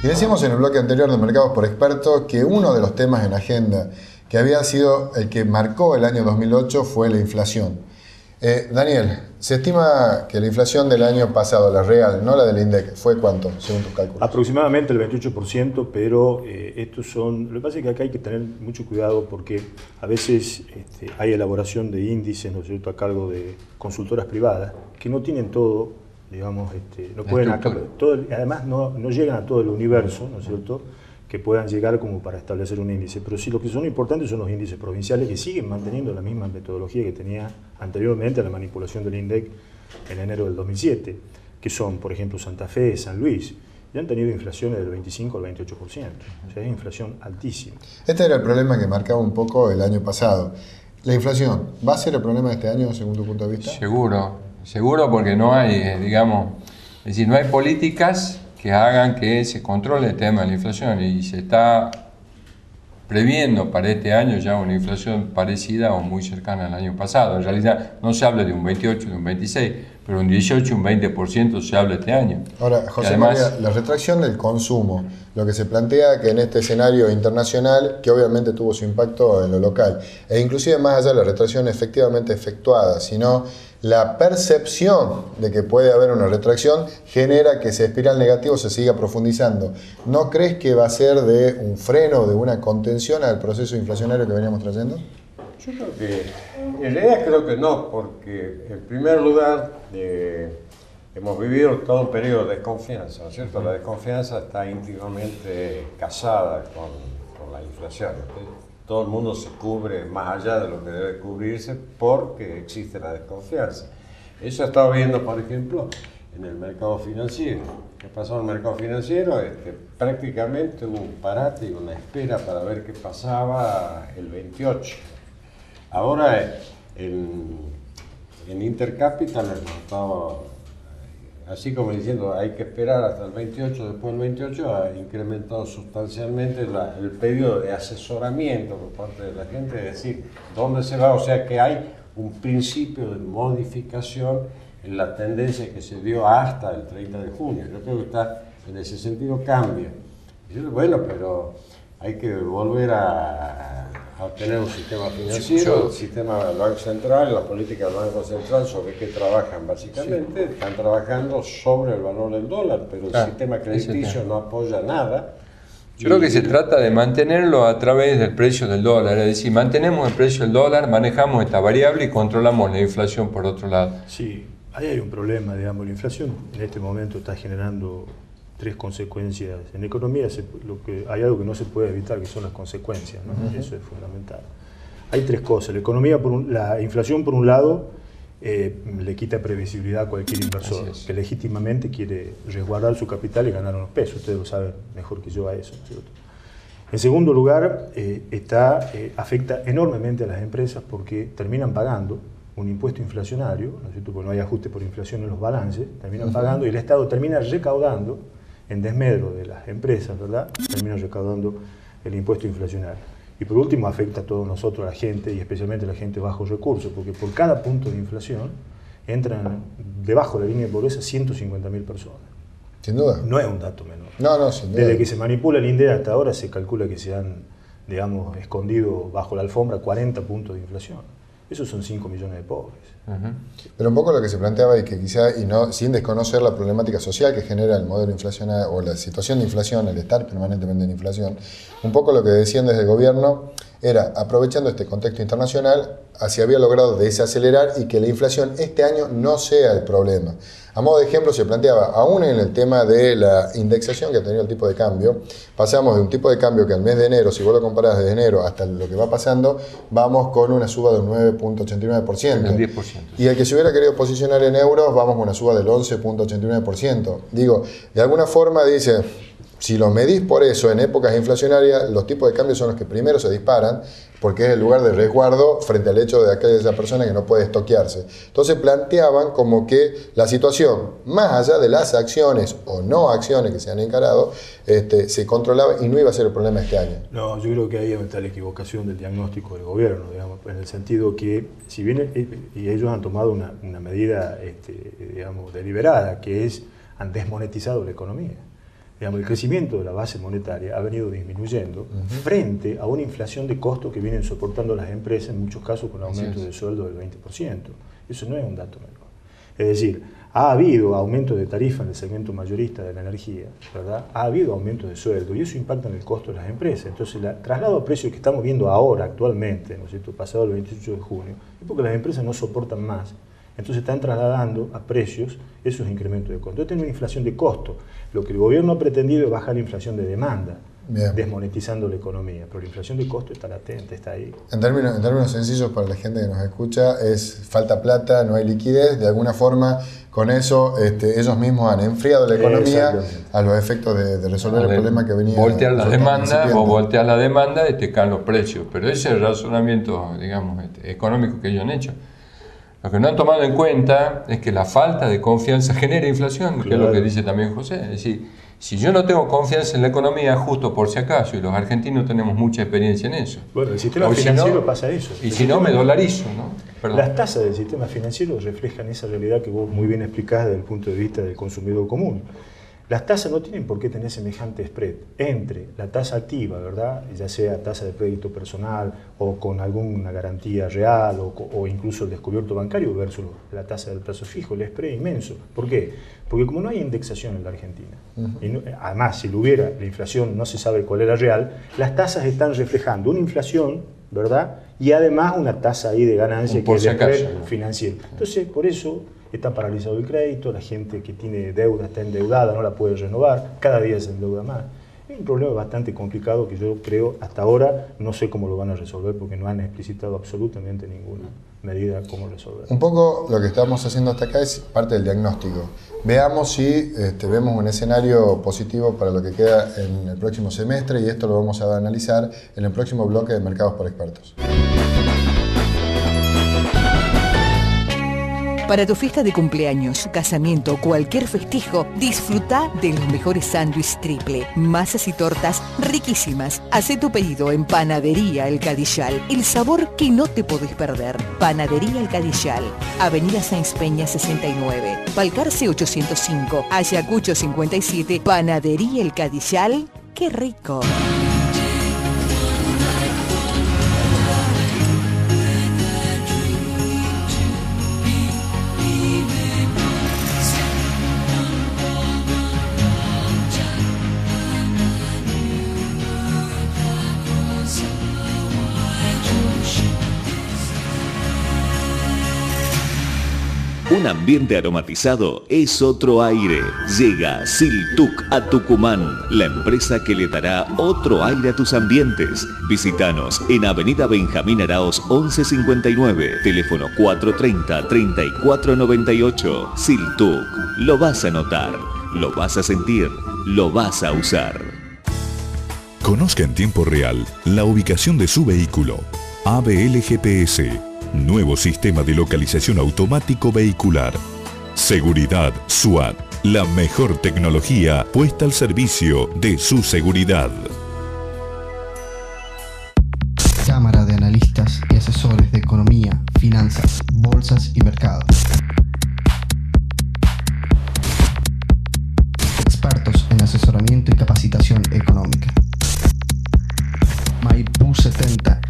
Y decíamos en el bloque anterior de Mercados por Experto que uno de los temas en agenda que había sido el que marcó el año 2008 fue la inflación. Daniel, se estima que la inflación del año pasado, la real, no la del INDEC, ¿fue cuánto, según tus cálculos? Aproximadamente el 28%, pero estos son... Lo que pasa es que acá hay que tener mucho cuidado porque a veces hay elaboración de índices, ¿no es cierto?, a cargo de consultoras privadas que no tienen todo, digamos, no pueden además no llegan a todo el universo, ¿no es cierto?, que puedan llegar como para establecer un índice. Pero sí, lo que son importantes son los índices provinciales que siguen manteniendo la misma metodología que tenía anteriormente a la manipulación del INDEC en enero del 2007, que son, por ejemplo, Santa Fe, San Luis, y han tenido inflaciones del 25 al 28%. O sea, es inflación altísima. Este era el problema que marcaba un poco el año pasado. ¿La inflación va a ser el problema de este año, según tu punto de vista? Seguro porque no hay, digamos, es decir, no hay políticas que hagan que se controle el tema de la inflación y se está previendo para este año ya una inflación parecida o muy cercana al año pasado. En realidad no se habla de un 28, de un 26, pero un 18, un 20% se habla este año. Ahora, José María, la retracción del consumo, lo que se plantea que en este escenario internacional, que obviamente tuvo su impacto en lo local, e inclusive más allá de la retracción efectivamente efectuada, sino la percepción de que puede haber una retracción genera que ese espiral negativo se siga profundizando. ¿No crees que va a ser de un freno, de una contención al proceso inflacionario que veníamos trayendo? Yo creo que, en realidad creo que no, porque en primer lugar hemos vivido todo un periodo de desconfianza, ¿no es cierto? La desconfianza está íntimamente casada con la inflación. Todo el mundo se cubre más allá de lo que debe cubrirse porque existe la desconfianza. Eso he estado viendo, por ejemplo, en el mercado financiero. ¿Qué pasó en el mercado financiero? Prácticamente hubo un parate y una espera para ver qué pasaba el 28. Ahora en Intercapital hemos estado, así como diciendo, hay que esperar hasta el 28, después del 28 ha incrementado sustancialmente el pedido de asesoramiento por parte de la gente, es decir, ¿dónde se va? O sea que hay un principio de modificación en la tendencia que se dio hasta el 30 de junio. Yo creo que está en ese sentido cambia. Y yo, bueno, pero hay que volver a tener un sistema financiero, el sistema del Banco Central, la política del Banco Central, sobre qué trabajan básicamente. Sí. Están trabajando sobre el valor del dólar, pero el sistema crediticio no apoya nada. Yo creo que se trata de mantenerlo a través del precio del dólar, es decir, mantenemos el precio del dólar, manejamos esta variable y controlamos la inflación por otro lado. Sí, ahí hay un problema, digamos, la inflación en este momento está generando tres consecuencias. En economía hay algo que no se puede evitar, que son las consecuencias, ¿no? Eso es fundamental. Hay tres cosas. La inflación, por un lado, le quita previsibilidad a cualquier inversor que legítimamente quiere resguardar su capital y ganar unos pesos. Ustedes lo saben mejor que yo a eso, ¿no es cierto? En segundo lugar, afecta enormemente a las empresas porque terminan pagando un impuesto inflacionario, ¿no es cierto? Porque no hay ajuste por inflación en los balances, terminan pagando y el Estado termina recaudando en desmedro de las empresas, ¿verdad? Termina recaudando el impuesto inflacionario. Y por último afecta a todos nosotros, a la gente, y especialmente a la gente de bajos recursos, porque por cada punto de inflación entran debajo de la línea de pobreza 150.000 personas. Sin duda. No es un dato menor. No, sin duda. Desde que se manipula el INDEC hasta ahora se calcula que se han, digamos, escondido bajo la alfombra 40 puntos de inflación. Esos son 5 millones de pobres. Pero un poco lo que se planteaba y que quizá, sin desconocer la problemática social que genera el modelo inflacionario o la situación de inflación, el estar permanentemente en inflación, un poco lo que decían desde el gobierno era, aprovechando este contexto internacional, se había logrado desacelerar y que la inflación este año no sea el problema. A modo de ejemplo se planteaba, aún en el tema de la indexación que ha tenido el tipo de cambio, pasamos de un tipo de cambio que al mes de enero, si vos lo comparás desde enero hasta lo que va pasando, vamos con una suba del 9.89%. El 10%. Y el que se hubiera querido posicionar en euros, vamos con una suba del 11.89%. Digo, de alguna forma dice, si lo medís por eso en épocas inflacionarias, los tipos de cambio son los que primero se disparan, porque es el lugar de resguardo frente al hecho de aquella persona que no puede estoquearse. Entonces planteaban como que la situación, más allá de las acciones o no acciones que se han encarado, se controlaba y no iba a ser el problema este año. No, yo creo que ahí está la equivocación del diagnóstico del gobierno, digamos, en el sentido que, si bien y ellos han tomado una medida digamos, deliberada, que es, han desmonetizado la economía. Digamos, el crecimiento de la base monetaria ha venido disminuyendo frente a una inflación de costos que vienen soportando las empresas, en muchos casos con aumentos de sueldo del 20%. Eso no es un dato menor. Es decir, ha habido aumento de tarifa en el segmento mayorista de la energía, ¿verdad? Ha habido aumento de sueldo y eso impacta en el costo de las empresas. Entonces, el traslado a precios que estamos viendo ahora, actualmente, ¿no es cierto?, pasado el 28 de junio, es porque las empresas no soportan más. Entonces están trasladando a precios esos incrementos de costo. Entonces tiene una inflación de costo. Lo que el gobierno ha pretendido es bajar la inflación de demanda, desmonetizando la economía, pero la inflación de costo está latente, está ahí. En términos sencillos para la gente que nos escucha, es falta plata, no hay liquidez, de alguna forma con eso ellos mismos han enfriado la economía a los efectos de resolver el problema que venía. Voltear la demanda, vos volteas la demanda y te caen los precios, pero ese es el razonamiento, digamos, económico que ellos han hecho. Lo que no han tomado en cuenta es que la falta de confianza genera inflación, claro, que es lo que dice también José. Es decir, si yo no tengo confianza en la economía, justo por si acaso, y los argentinos tenemos mucha experiencia en eso. Bueno, el sistema financiero pasa eso. Y si no, me dolarizo, ¿no? Perdón. Las tasas del sistema financiero reflejan esa realidad que vos muy bien explicás desde el punto de vista del consumidor común. Las tasas no tienen por qué tener semejante spread entre la tasa activa, ¿verdad?, ya sea tasa de crédito personal o con alguna garantía real o incluso el descubierto bancario versus la tasa del plazo fijo. El spread es inmenso. ¿Por qué? Porque como no hay indexación en la Argentina, y no, además si lo hubiera, la inflación no se sabe cuál era real, las tasas están reflejando una inflación, ¿verdad?, y además una tasa ahí de ganancia que es el spread financiero. Entonces, por eso está paralizado el crédito, la gente que tiene deuda está endeudada, no la puede renovar, cada día se endeuda más. Es un problema bastante complicado que yo creo hasta ahora no sé cómo lo van a resolver porque no han explicitado absolutamente ninguna medida cómo resolver. Un poco lo que estamos haciendo hasta acá es parte del diagnóstico. Veamos si vemos un escenario positivo para lo que queda en el próximo semestre y esto lo vamos a analizar en el próximo bloque de Mercados por Expertos. Para tu fiesta de cumpleaños, casamiento o cualquier festejo, disfruta de los mejores sándwiches triple, masas y tortas riquísimas. Hacé tu pedido en Panadería El Cadillal, el sabor que no te podés perder. Panadería El Cadillal, Avenida Sáenz Peña 69, Balcarce 805, Ayacucho 57, Panadería El Cadillal, ¡qué rico! Un ambiente aromatizado es otro aire. Llega Siltuc a Tucumán, la empresa que le dará otro aire a tus ambientes. Visítanos en Avenida Benjamín Araoz 1159, teléfono 430-3498. Siltuc, lo vas a notar, lo vas a sentir, lo vas a usar. Conozca en tiempo real la ubicación de su vehículo. ABL GPS. Nuevo sistema de localización automático vehicular. Seguridad SWAT. La mejor tecnología puesta al servicio de su seguridad. Cámara de analistas y asesores de economía, finanzas, bolsas y mercados. Expertos en asesoramiento y capacitación económica. Maipú 70